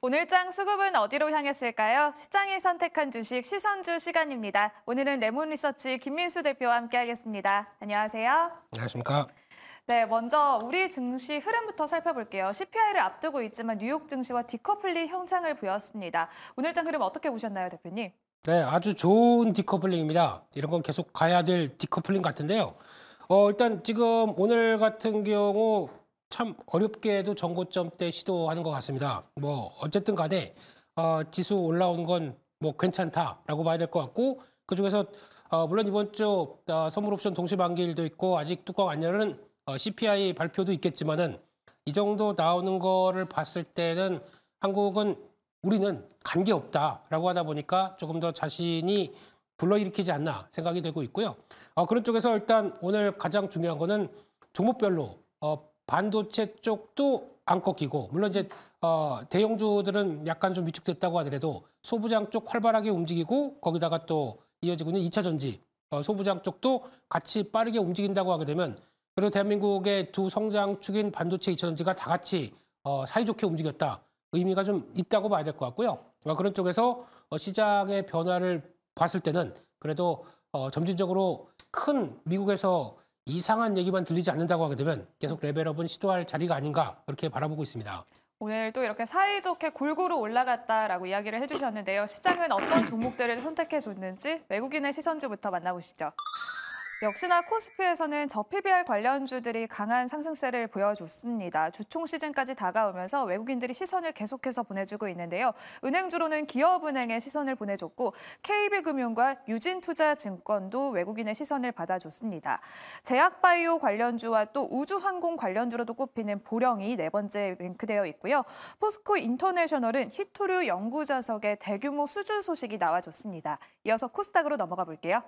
오늘장 수급은 어디로 향했을까요? 시장이 선택한 주식 시선주 시간입니다. 오늘은 레몬리서치 김민수 대표와 함께하겠습니다. 안녕하세요. 안녕하십니까. 네, 먼저 우리 증시 흐름부터 살펴볼게요. CPI를 앞두고 있지만 뉴욕 증시와 디커플링 형상을 보였습니다. 오늘장 흐름 어떻게 보셨나요, 대표님? 네, 아주 좋은 디커플링입니다. 이런 건 계속 가야 될 디커플링 같은데요. 일단 지금 오늘 같은 경우 참 어렵게도 전고점 때 시도하는 것 같습니다. 뭐 어쨌든 간에 지수 올라오는 건 뭐 괜찮다라고 봐야 될 것 같고, 그중에서 물론 이번 주 선물 옵션 동시 만기일도 있고 아직 뚜껑 안 열은 CPI 발표도 있겠지만은 이 정도 나오는 거를 봤을 때는 우리는 관계 없다라고 하다 보니까 조금 더 자신이 불러일으키지 않나 생각이 되고 있고요. 그런 쪽에서 일단 오늘 가장 중요한 거는 종목별로 반도체 쪽도 안 꺾이고, 물론 이제 대형주들은 약간 좀 위축됐다고 하더라도 소부장 쪽 활발하게 움직이고, 거기다가 또 이어지고 있는 2차 전지 소부장 쪽도 같이 빠르게 움직인다고 하게 되면, 그리고 대한민국의 두 성장축인 반도체 2차 전지가 다 같이 사이좋게 움직였다. 의미가 좀 있다고 봐야 될 것 같고요. 그런 쪽에서 시장의 변화를 봤을 때는 그래도 점진적으로 큰 미국에서 이상한 얘기만 들리지 않는다고 하게 되면 계속 레벨업은 시도할 자리가 아닌가, 그렇게 바라보고 있습니다. 오늘 또 이렇게 사이좋게 골고루 올라갔다라고 이야기를 해주셨는데요. 시장은 어떤 종목들을 선택해줬는지 외국인의 시선주부터 만나보시죠. 역시나 코스피에서는 저PBR 관련주들이 강한 상승세를 보여줬습니다. 주총 시즌까지 다가오면서 외국인들이 시선을 계속해서 보내주고 있는데요. 은행주로는 기업은행에 시선을 보내줬고, KB금융과 유진투자증권도 외국인의 시선을 받아줬습니다. 제약바이오 관련주와 또 우주항공 관련주로도 꼽히는 보령이 네 번째 랭크되어 있고요. 포스코 인터내셔널은 히토류 연구자석의 대규모 수주 소식이 나와줬습니다. 이어서 코스닥으로 넘어가 볼게요.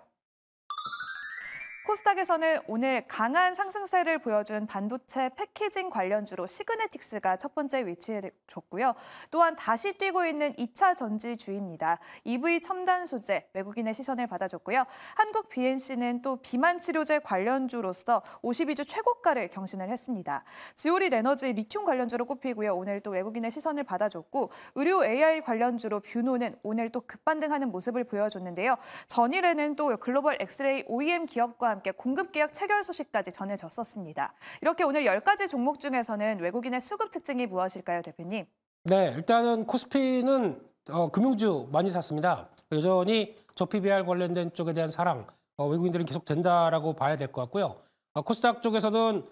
코스닥에서는 오늘 강한 상승세를 보여준 반도체 패키징 관련주로 시그네틱스가 첫 번째 위치에 줬고요. 또한 다시 뛰고 있는 2차 전지주입니다. EV 첨단 소재, 외국인의 시선을 받아줬고요. 한국 BNC는 또 비만 치료제 관련주로서 52주 최고가를 경신을 했습니다. 지오릿 에너지 리튬 관련주로 꼽히고요. 오늘 또 외국인의 시선을 받아줬고, 의료 AI 관련주로 뷰노는 오늘 또 급반등하는 모습을 보여줬는데요. 전일에는 또 글로벌 엑스레이 OEM 기업과 함께 공급 계약 체결 소식까지 전해졌었습니다. 이렇게 오늘 10가지 종목 중에서는 외국인의 수급 특징이 무엇일까요, 대표님? 네, 일단은 코스피는 금융주 많이 샀습니다. 여전히 저PBR 관련된 쪽에 대한 사랑, 외국인들은 계속 된다라고 봐야 될 것 같고요. 코스닥 쪽에서는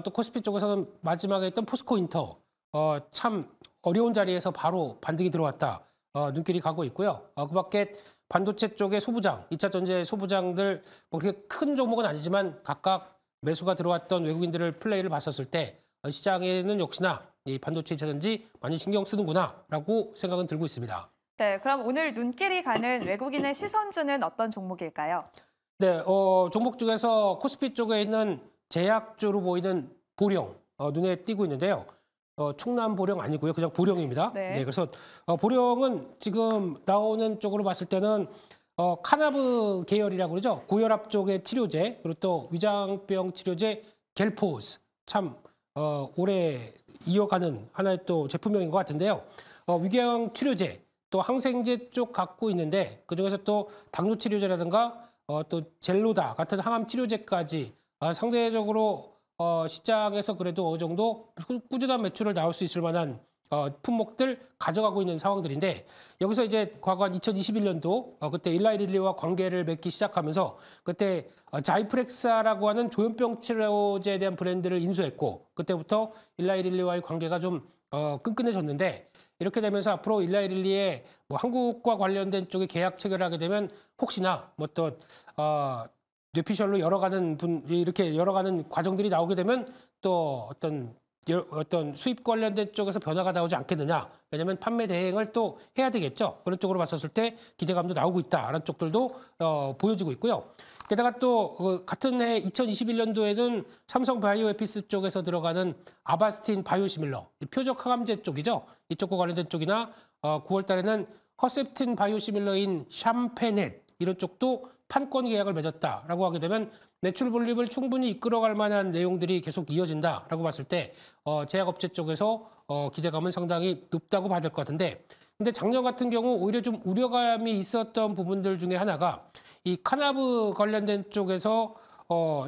또 코스피 쪽에서는 마지막에 있던 포스코 인터 참 어려운 자리에서 바로 반등이 들어왔다. 눈길이 가고 있고요. 그 밖에 반도체 쪽의 소부장, 2차 전지 소부장들 뭐 그렇게 큰 종목은 아니지만 각각 매수가 들어왔던 외국인들을 플레이를 봤었을 때 시장에는 역시나 이 반도체 2차 전지 많이 신경 쓰는구나라고 생각은 들고 있습니다. 네, 그럼 오늘 눈길이 가는 외국인의 시선주는 어떤 종목일까요? 네, 종목 중에서 코스피 쪽에 있는 제약주로 보이는 보령 눈에 띄고 있는데요. 충남 보령 아니고요. 그냥 보령입니다. 네. 네, 그래서 보령은 지금 나오는 쪽으로 봤을 때는 카나브 계열이라고 그러죠. 고혈압 쪽의 치료제, 그리고 또 위장병 치료제 겔포스, 참 오래 이어가는 하나의 또 제품명인 것 같은데요. 위궤양 치료제, 또 항생제 쪽 갖고 있는데, 그중에서 또 당뇨 치료제라든가 또 젤로다 같은 항암 치료제까지 상대적으로 시장에서 그래도 어느 정도 꾸준한 매출을 나올 수 있을 만한 품목들 가져가고 있는 상황들인데, 여기서 이제 과거 한 2021년도 그때 일라이릴리와 관계를 맺기 시작하면서 그때 자이프렉사라고 하는 조현병 치료제에 대한 브랜드를 인수했고, 그때부터 일라이릴리와의 관계가 좀 끈끈해졌는데, 이렇게 되면서 앞으로 일라이릴리의 뭐 한국과 관련된 쪽에 계약 체결하게 되면 혹시나 뭐 또 뇌피셜로 이렇게 열어가는 과정들이 나오게 되면 또 어떤 수입 관련된 쪽에서 변화가 나오지 않겠느냐. 왜냐하면 판매 대행을 또 해야 되겠죠. 그런 쪽으로 봤었을 때 기대감도 나오고 있다라는 쪽들도 보여지고 있고요. 게다가 또 같은 해 2021년도에는 삼성 바이오에피스 쪽에서 들어가는 아바스틴 바이오시밀러, 표적 항암제 쪽이죠. 이쪽과 관련된 쪽이나 9월 달에는 허셉틴 바이오시밀러인 샴페넷, 이런 쪽도 판권 계약을 맺었다라고 하게 되면 매출 볼륨을 충분히 이끌어갈 만한 내용들이 계속 이어진다라고 봤을 때 제약업체 쪽에서 기대감은 상당히 높다고 봐야 될 것 같은데, 근데 작년 같은 경우 오히려 좀 우려감이 있었던 부분들 중에 하나가 이 카나브 관련된 쪽에서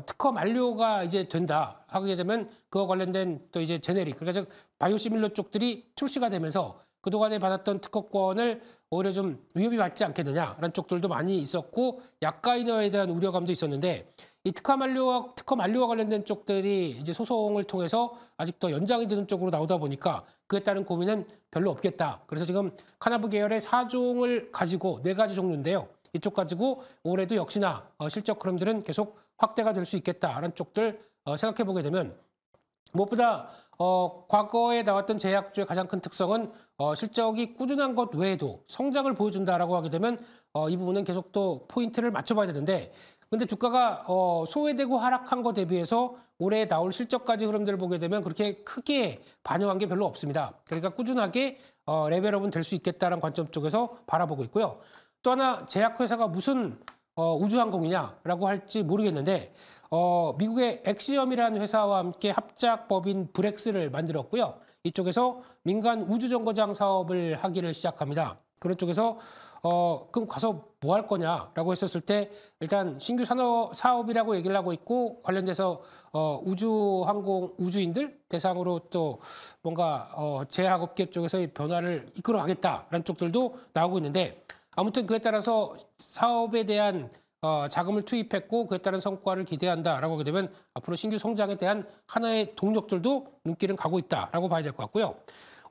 특허 만료가 이제 된다 하게 되면 그거 관련된 또 이제 제네릭, 그러니까 즉 바이오시밀러 쪽들이 출시가 되면서 그동안에 받았던 특허권을 오히려 좀 위협이 받지 않겠느냐라는 쪽들도 많이 있었고, 약가인허에 대한 우려감도 있었는데, 이 특허 만료와 관련된 쪽들이 이제 소송을 통해서 아직 더 연장이 되는 쪽으로 나오다 보니까 그에 따른 고민은 별로 없겠다. 그래서 지금 카나브 계열의 4종을 가지고 4가지 종류인데요. 이쪽 가지고 올해도 역시나 실적 흐름들은 계속 확대가 될 수 있겠다라는 쪽들 생각해 보게 되면, 무엇보다 과거에 나왔던 제약주의 가장 큰 특성은 실적이 꾸준한 것 외에도 성장을 보여준다라고 하게 되면 이 부분은 계속 또 포인트를 맞춰봐야 되는데, 근데 주가가 소외되고 하락한 것 대비해서 올해 나올 실적까지 흐름들을 보게 되면 그렇게 크게 반영한 게 별로 없습니다. 그러니까 꾸준하게 레벨업은 될 수 있겠다는 관점 쪽에서 바라보고 있고요. 또 하나 제약회사가 무슨 우주항공이냐라고 할지 모르겠는데, 미국의 엑시엄이라는 회사와 함께 합작법인 브렉스를 만들었고요. 이쪽에서 민간 우주정거장 사업을 하기를 시작합니다. 그런 쪽에서 그럼 가서 뭐 할 거냐라고 했었을 때, 일단 신규 사업이라고 얘기를 하고 있고, 관련돼서 우주인들 대상으로 또 뭔가 제약업계 쪽에서의 변화를 이끌어가겠다라는 쪽들도 나오고 있는데, 아무튼 그에 따라서 사업에 대한 자금을 투입했고 그에 따른 성과를 기대한다라고 하게 되면 앞으로 신규 성장에 대한 하나의 동력들도 눈길은 가고 있다라고 봐야 될 것 같고요.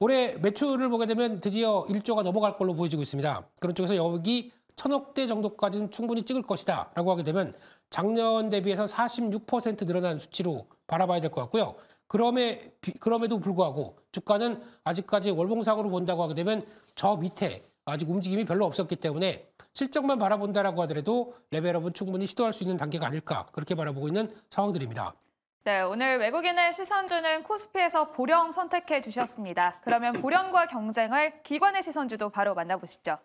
올해 매출을 보게 되면 드디어 1조가 넘어갈 걸로 보여지고 있습니다. 그런 쪽에서 여기 1,000억대 정도까지는 충분히 찍을 것이다라고 하게 되면 작년 대비해서 46% 늘어난 수치로 바라봐야 될 것 같고요. 그럼에도 불구하고 주가는 아직까지 월봉상으로 본다고 하게 되면 저 밑에 아직 움직임이 별로 없었기 때문에 실적만 바라본다라고 하더라도 레벨업은 충분히 시도할 수 있는 단계가 아닐까, 그렇게 바라보고 있는 상황들입니다. 네, 오늘 외국인의 시선주는 코스피에서 보령 선택해 주셨습니다. 그러면 보령과 경쟁할 기관의 시선주도 바로 만나보시죠.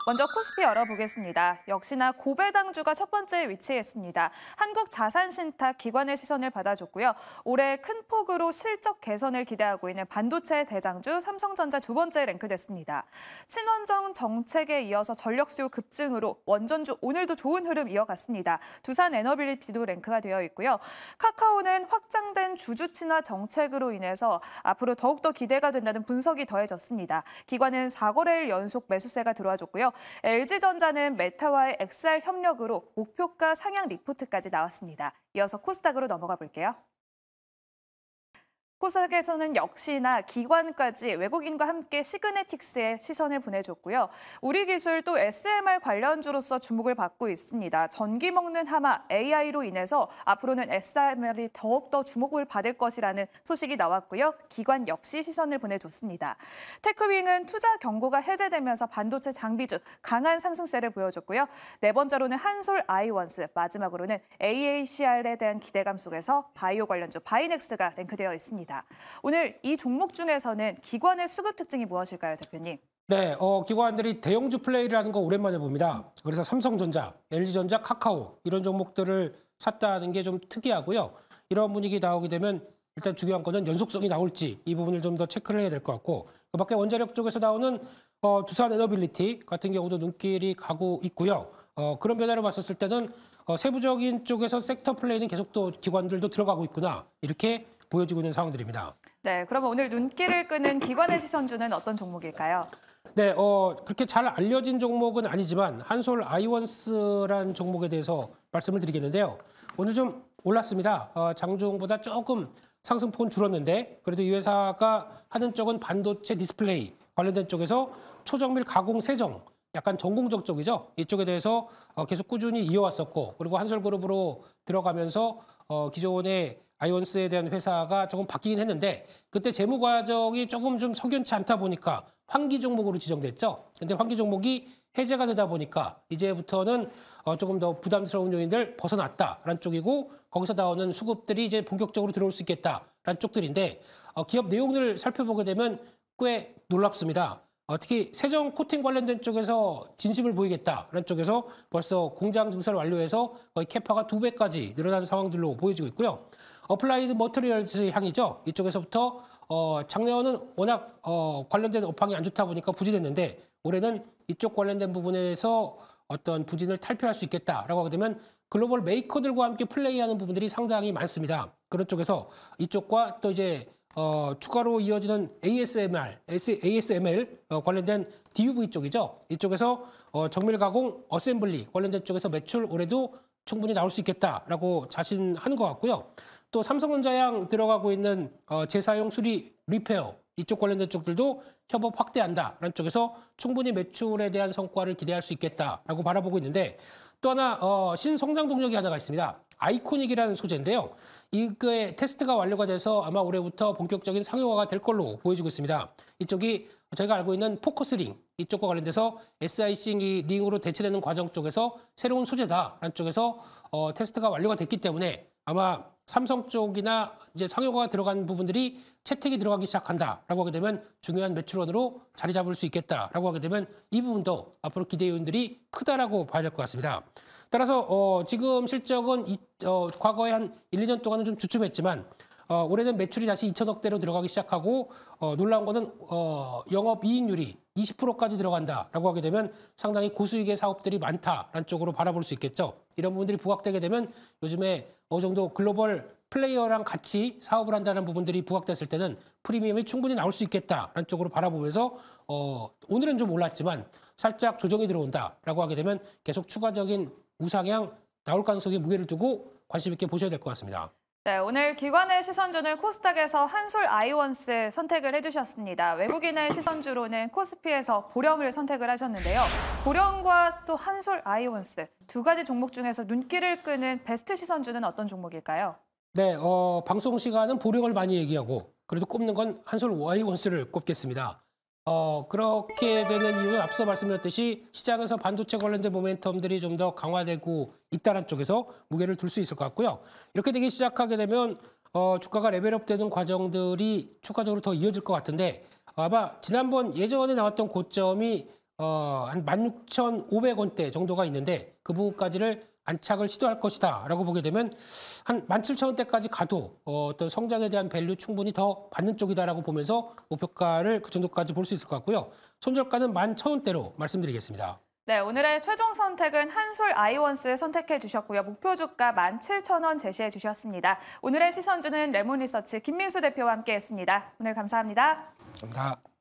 먼저 코스피 열어보겠습니다. 역시나 고배당주가 첫 번째 위치했습니다. 한국자산신탁 기관의 시선을 받아줬고요. 올해 큰 폭으로 실적 개선을 기대하고 있는 반도체 대장주 삼성전자 두 번째 랭크됐습니다. 친원정 정책에 이어서 전력 수요 급증으로 원전주 오늘도 좋은 흐름 이어갔습니다. 두산 에너빌리티도 랭크가 되어 있고요. 카카오는 확장된 주주 친화 정책으로 인해서 앞으로 더욱더 기대가 된다는 분석이 더해졌습니다. 기관은 4거래일 연속 매수세가 들어와줬고요. LG전자는 메타와의 XR 협력으로 목표가 상향 리포트까지 나왔습니다. 이어서 코스닥으로 넘어가 볼게요. 코스닥에서는 역시나 기관까지 외국인과 함께 시그네틱스에 시선을 보내줬고요. 우리 기술 또 SMR 관련주로서 주목을 받고 있습니다. 전기 먹는 하마 AI로 인해서 앞으로는 SMR이 더욱더 주목을 받을 것이라는 소식이 나왔고요. 기관 역시 시선을 보내줬습니다. 테크윙은 투자 경고가 해제되면서 반도체 장비주 강한 상승세를 보여줬고요. 네 번째로는 한솔 아이원스, 마지막으로는 AACR에 대한 기대감 속에서 바이오 관련주 바이넥스가 랭크되어 있습니다. 오늘 이 종목 중에서는 기관의 수급 특징이 무엇일까요, 대표님? 네, 기관들이 대형주 플레이를 하는 거 오랜만에 봅니다. 그래서 삼성전자, LG전자, 카카오 이런 종목들을 샀다는 게 좀 특이하고요. 이런 분위기 나오게 되면 일단 중요한 거는 연속성이 나올지 이 부분을 좀 더 체크를 해야 될 것 같고, 그 밖에 원자력 쪽에서 나오는 두산 에너빌리티 같은 경우도 눈길이 가고 있고요. 그런 변화를 봤었을 때는 세부적인 쪽에서 섹터 플레이는 계속 또 기관들도 들어가고 있구나, 이렇게 보여지고 있는 상황들입니다. 네, 그러면 오늘 눈길을 끄는 기관의 시선주는 어떤 종목일까요? 네, 그렇게 잘 알려진 종목은 아니지만 한솔 아이원스라는 종목에 대해서 말씀을 드리겠는데요. 오늘 좀 올랐습니다. 장중보다 조금 상승폭은 줄었는데 그래도 이 회사가 하는 쪽은 반도체 디스플레이 관련된 쪽에서 초정밀 가공 세정, 약간 전공적 쪽이죠. 이쪽에 대해서 계속 꾸준히 이어왔었고, 그리고 한솔그룹으로 들어가면서 기존의 아이원스에 대한 회사가 조금 바뀌긴 했는데 그때 재무 과정이 조금 좀 석연치 않다 보니까 환기 종목으로 지정됐죠. 근데 환기 종목이 해제가 되다 보니까 이제부터는 조금 더 부담스러운 요인들 벗어났다라는 쪽이고, 거기서 나오는 수급들이 이제 본격적으로 들어올 수 있겠다라는 쪽들인데 기업 내용을 살펴보게 되면 꽤 놀랍습니다. 특히 세정 코팅 관련된 쪽에서 진심을 보이겠다라는 쪽에서 벌써 공장 증설을 완료해서 거의 캐파가 2배까지 늘어난 상황들로 보여지고 있고요. 어플라이드 머터리얼즈 향이죠. 이쪽에서부터 작년은 워낙 관련된 업황이 안 좋다 보니까 부진했는데 올해는 이쪽 관련된 부분에서 어떤 부진을 탈피할 수 있겠다라고 하게 되면 글로벌 메이커들과 함께 플레이하는 부분들이 상당히 많습니다. 그런 쪽에서 이쪽과 또 이제 추가로 이어지는 ASML 관련된 DUV 쪽이죠. 이쪽에서 정밀 가공, 어셈블리 관련된 쪽에서 매출 올해도 충분히 나올 수 있겠다라고 자신하는 것 같고요. 또 삼성전자양 들어가고 있는 재사용 수리 리페어 이쪽 관련된 쪽들도 협업 확대한다라는 쪽에서 충분히 매출에 대한 성과를 기대할 수 있겠다라고 바라보고 있는데 또 하나 신성장 동력이 하나가 있습니다. 아이코닉이라는 소재인데요. 이거의 테스트가 완료가 돼서 아마 올해부터 본격적인 상용화가 될 걸로 보여지고 있습니다. 이쪽이 저희가 알고 있는 포커스링 이쪽과 관련돼서 SiC 링으로 대체되는 과정 쪽에서 새로운 소재다라는 쪽에서 테스트가 완료가 됐기 때문에 아마 삼성 쪽이나 이제 상용화가 들어간 부분들이 채택이 들어가기 시작한다라고 하게 되면 중요한 매출원으로 자리 잡을 수 있겠다라고 하게 되면 이 부분도 앞으로 기대 요인들이 크다라고 봐야 될 것 같습니다. 따라서 지금 실적은 과거에 한 1, 2년 동안은 좀 주춤했지만 올해는 매출이 다시 2천억대로 들어가기 시작하고 놀라운 거는 영업이익률이 20%까지 들어간다라고 하게 되면 상당히 고수익의 사업들이 많다라는 쪽으로 바라볼 수 있겠죠. 이런 부분들이 부각되게 되면 요즘에 어느 정도 글로벌 플레이어랑 같이 사업을 한다는 부분들이 부각됐을 때는 프리미엄이 충분히 나올 수 있겠다라는 쪽으로 바라보면서 오늘은 좀 올랐지만 살짝 조정이 들어온다라고 하게 되면 계속 추가적인 우상향 나올 가능성에 무게를 두고 관심 있게 보셔야 될 것 같습니다. 네, 오늘 기관의 시선주는 코스닥에서 한솔 아이원스 선택을 해주셨습니다. 외국인의 시선주로는 코스피에서 보령을 선택을 하셨는데요. 보령과 또 한솔 아이원스 두 가지 종목 중에서 눈길을 끄는 베스트 시선주는 어떤 종목일까요? 네, 방송 시간은 보령을 많이 얘기하고 그래도 꼽는 건 한솔 아이원스를 꼽겠습니다. 그렇게 되는 이유는 앞서 말씀드렸듯이 시장에서 반도체 관련된 모멘텀들이 좀 더 강화되고 있다는 쪽에서 무게를 둘 수 있을 것 같고요. 이렇게 되기 시작하게 되면 주가가 레벨업되는 과정들이 추가적으로 더 이어질 것 같은데 아마 지난번 예전에 나왔던 고점이 한 16,500원대 정도가 있는데 그 부분까지를 안착을 시도할 것이다 라고 보게 되면 한 17,000원대까지 가도 어떤 성장에 대한 밸류 충분히 더 받는 쪽이다라고 보면서 목표가를 그 정도까지 볼 수 있을 것 같고요. 손절가는 11,000원대로 말씀드리겠습니다. 네, 오늘의 최종 선택은 한솔 아이원스 선택해 주셨고요. 목표 주가 17,000원 제시해 주셨습니다. 오늘의 시선주는 레몬리서치 김민수 대표와 함께했습니다. 오늘 감사합니다. 감사합니다.